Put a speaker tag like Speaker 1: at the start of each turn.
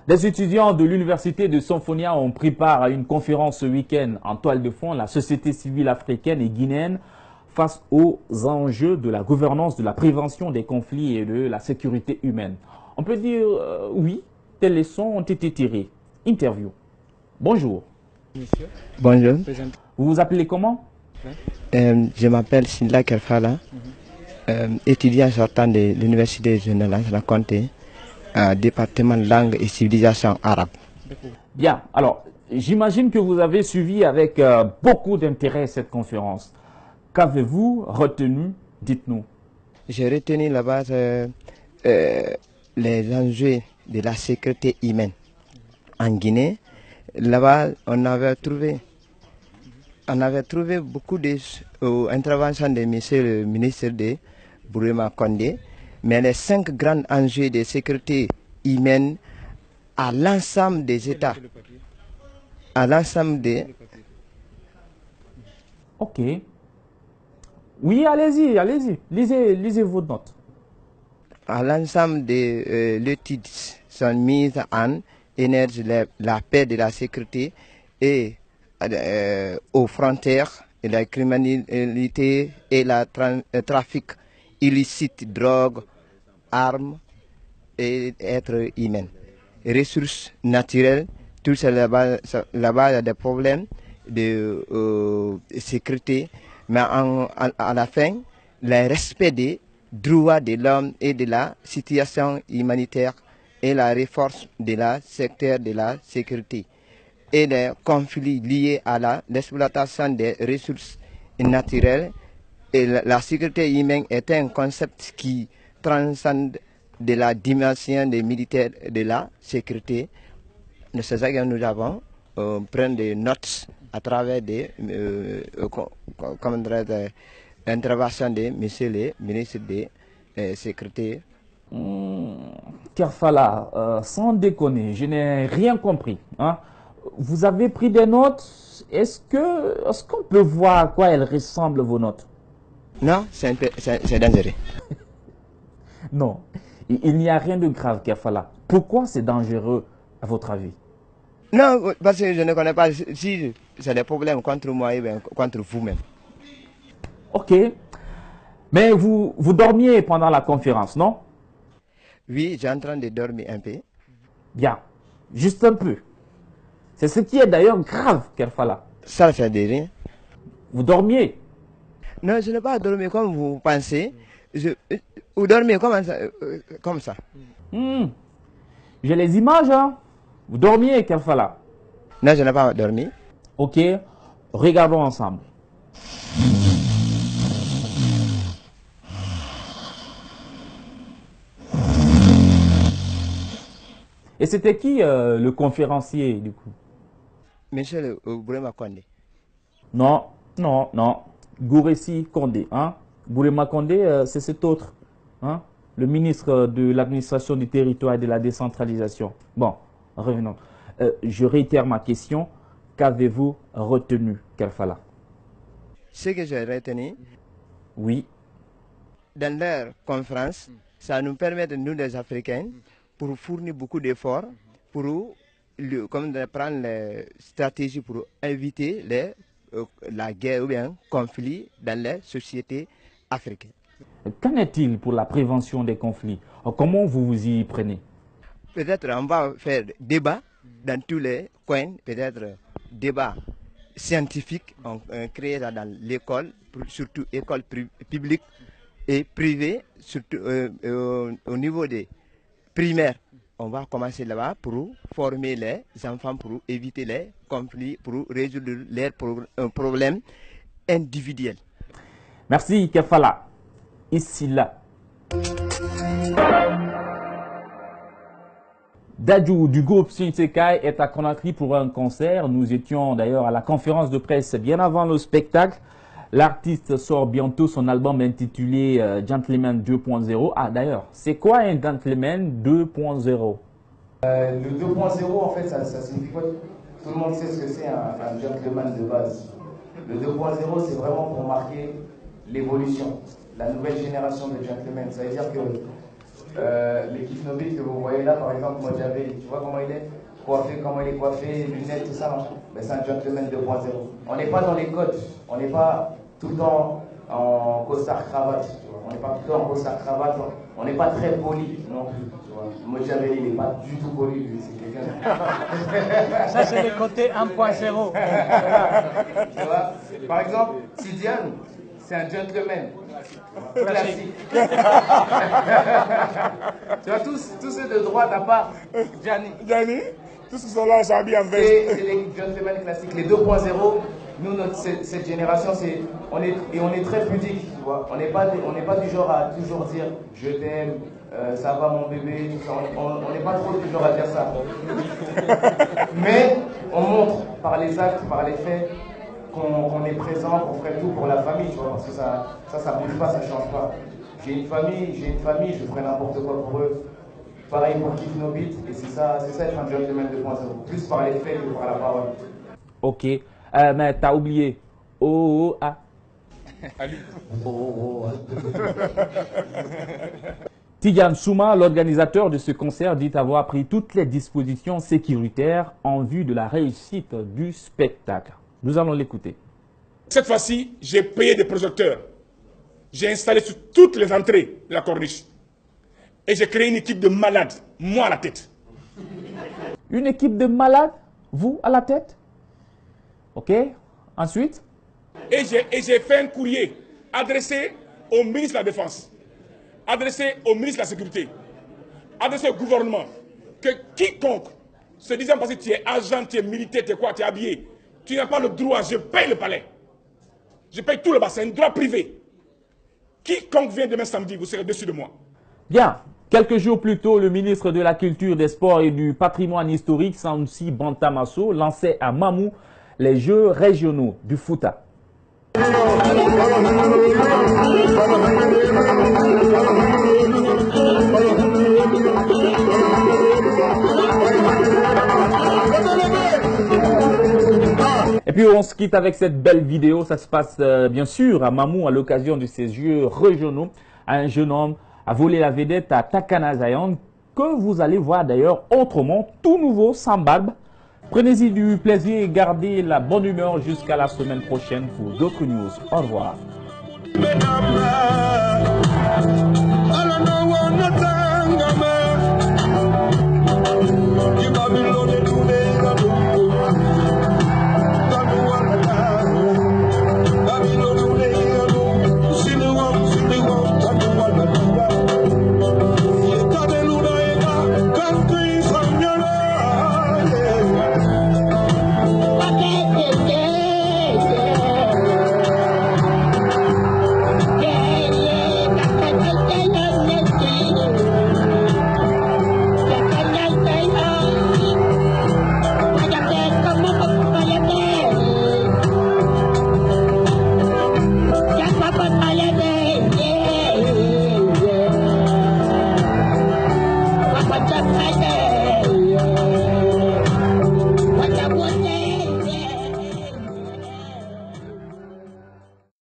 Speaker 1: Des étudiants de l'université de Symphonia ont pris part à une conférence ce week-end en toile de fond, la société civile africaine et guinéenne face aux enjeux de la gouvernance, de la prévention des conflits et de la sécurité humaine. On peut dire oui, des leçons ont été tirées. Interview. Bonjour.
Speaker 2: Monsieur.
Speaker 3: Bonjour.
Speaker 1: Vous vous appelez comment?
Speaker 3: Je m'appelle Sindla Kerfala, étudiant sortant de l'université de la Comté, département langue et civilisation arabe.
Speaker 1: Bien, alors j'imagine que vous avez suivi avec beaucoup d'intérêt cette conférence. Qu'avez-vous retenu? Dites-nous.
Speaker 3: J'ai retenu là-bas les enjeux de la sécurité humaine en Guinée. Là-bas, on avait trouvé beaucoup d'interventions de monsieur le ministre de Bourema Condé, mais les 5 grands enjeux de sécurité humaine à l'ensemble des États, à l'ensemble des...
Speaker 1: Ok. Oui, allez-y, allez-y. Lisez vos notes.
Speaker 3: À l'ensemble des études sont mises en énergie la paix de la sécurité et aux frontières, et la criminalité et le trafic illicite, drogue, armes et êtres humains. Ressources naturelles, tout ça là-bas, il y a des problèmes de sécurité, mais à la fin, le respect des droits de l'homme et de la situation humanitaire et la réforme de la secteur de la sécurité et les conflits liés à l'exploitation des ressources naturelles. Et la sécurité humaine est un concept qui transcende de la dimension des militaires de la sécurité. C'est ça que nous avons pris des notes à travers des interventions de monsieur le ministre de la Sécurité.
Speaker 1: Kerfala, sans déconner, je n'ai rien compris. Hein? Vous avez pris des notes. Est-ce qu'on peut voir à quoi elles ressemblent, vos notes?
Speaker 3: Non, c'est dangereux.
Speaker 1: Non, il n'y a rien de grave, Kerfala. Pourquoi c'est dangereux, à votre avis?
Speaker 3: Non, parce que je ne connais pas si c'est des problèmes contre moi et contre vous-même.
Speaker 1: Ok. Mais vous dormiez pendant la conférence, non?
Speaker 3: Oui, j'ai en train de dormir un peu.
Speaker 1: Bien, juste un peu. C'est ce qui est d'ailleurs grave, Kerfala.
Speaker 3: Ça fait de rien.
Speaker 1: Vous dormiez?
Speaker 3: Non, je n'ai pas dormi comme vous pensez. Vous dormez comme ça.
Speaker 1: J'ai les images, hein? Vous dormiez, Kerfala?
Speaker 3: Non, je n'ai pas dormi.
Speaker 1: Ok, regardons ensemble. Et c'était qui le conférencier, du coup?
Speaker 3: Monsieur Bourema Condé.
Speaker 1: Non. Gouressi Condé. Hein? Bourema Condé, c'est cet autre. Hein? Le ministre de l'administration du territoire et de la décentralisation. Bon, revenons. Je réitère ma question. Qu'avez-vous retenu, Kerfala?
Speaker 3: Ce que j'ai retenu,
Speaker 1: oui.
Speaker 3: Dans leur conférence, ça nous permet, nous les Africains, pour fournir beaucoup d'efforts, pour prendre les stratégies pour éviter la guerre ou bien conflit dans les sociétés africaines.
Speaker 1: Qu'en est-il pour la prévention des conflits? Comment vous vous y prenez?
Speaker 3: Peut-être on va faire débat dans tous les coins, peut-être débat scientifique, on crée ça dans l'école, surtout école publique et privée, surtout au niveau des primaires. On va commencer là-bas pour former les enfants, pour éviter les conflits, pour résoudre leurs problèmes individuels.
Speaker 1: Merci, Kerfala. Ici, là. Dadju du groupe Sinsekai est à Conakry pour un concert. Nous étions d'ailleurs à la conférence de presse bien avant le spectacle. L'artiste sort bientôt son album intitulé Gentleman 2.0. Ah d'ailleurs, c'est quoi un Gentleman 2.0?
Speaker 2: Le 2.0 en fait ça signifie quoi? Tout le monde sait ce que c'est un gentleman de base. Le 2.0 c'est vraiment pour marquer l'évolution, la nouvelle génération de gentlemen. Ça veut dire que l'équipe Nobile que vous voyez là, par exemple, moi j'avais, tu vois comment il est coiffé, comment il est coiffé, lunettes, tout ça, ben, c'est un gentleman 2.0. On n'est pas dans les codes, on n'est pas tout le temps en costard-cravate, on n'est pas tout le temps en costard-cravate, on n'est pas très poli non plus. Moi j'avais, il n'est pas du tout poli, lui, c'est quelqu'un.
Speaker 4: Ça, c'est le côté 1.0.
Speaker 2: Tu vois, par exemple, Tidiane, c'est un gentleman classique. Tu vois, tous ceux de droite à part Gianni.
Speaker 5: Gianni, tous ceux qui sont là, s'habillent en veste.
Speaker 2: C'est les gentlemen classiques. Les 2.0, nous, cette génération, on est très pudique, tu vois. On n'est pas du genre à toujours dire « je t'aime », ça va mon bébé, tout ça. On n'est pas trop du genre à dire ça. Mais on montre par les actes, par les faits, qu'on est présent, qu'on ferait tout pour la famille, tu vois, parce que ça bouge pas, ça change pas. J'ai une famille, je ferai n'importe quoi pour eux. Pareil pour Kif No Beat, et c'est ça être un gentleman 2.0, plus par les faits que par la parole.
Speaker 1: Ok, mais t'as oublié. Oh, oh, ah.
Speaker 2: Oh, oh, ah.
Speaker 1: Tidiane Souma, l'organisateur de ce concert, dit avoir pris toutes les dispositions sécuritaires en vue de la réussite du spectacle. Nous allons l'écouter.
Speaker 5: Cette fois-ci, j'ai payé des projecteurs. J'ai installé sur toutes les entrées de la corniche. Et j'ai créé une équipe de malades, moi à la tête.
Speaker 1: Une équipe de malades, vous à la tête? Ok, ensuite?
Speaker 5: Et j'ai fait un courrier adressé au ministre de la Défense, adressé au ministre de la Sécurité, adressé au gouvernement, que quiconque se disant parce que tu es agent, tu es militaire, tu es quoi, tu es habillé, tu n'as pas le droit, je paye le palais. Je paye tout le bassin, un droit privé. Quiconque vient demain samedi, vous serez dessus de moi.
Speaker 1: Bien. Quelques jours plus tôt, le ministre de la Culture, des Sports et du Patrimoine historique, Sanusi Bantamasso, lançait à Mamou les Jeux régionaux du Fouta. Et puis on se quitte avec cette belle vidéo. Ça se passe bien sûr à Mamou à l'occasion de ces Jeux régionaux. Un jeune homme a volé la vedette à Takana Zion, que vous allez voir d'ailleurs autrement, tout nouveau, sans barbe. Prenez-y du plaisir et gardez la bonne humeur jusqu'à la semaine prochaine pour d'autres news. Au revoir.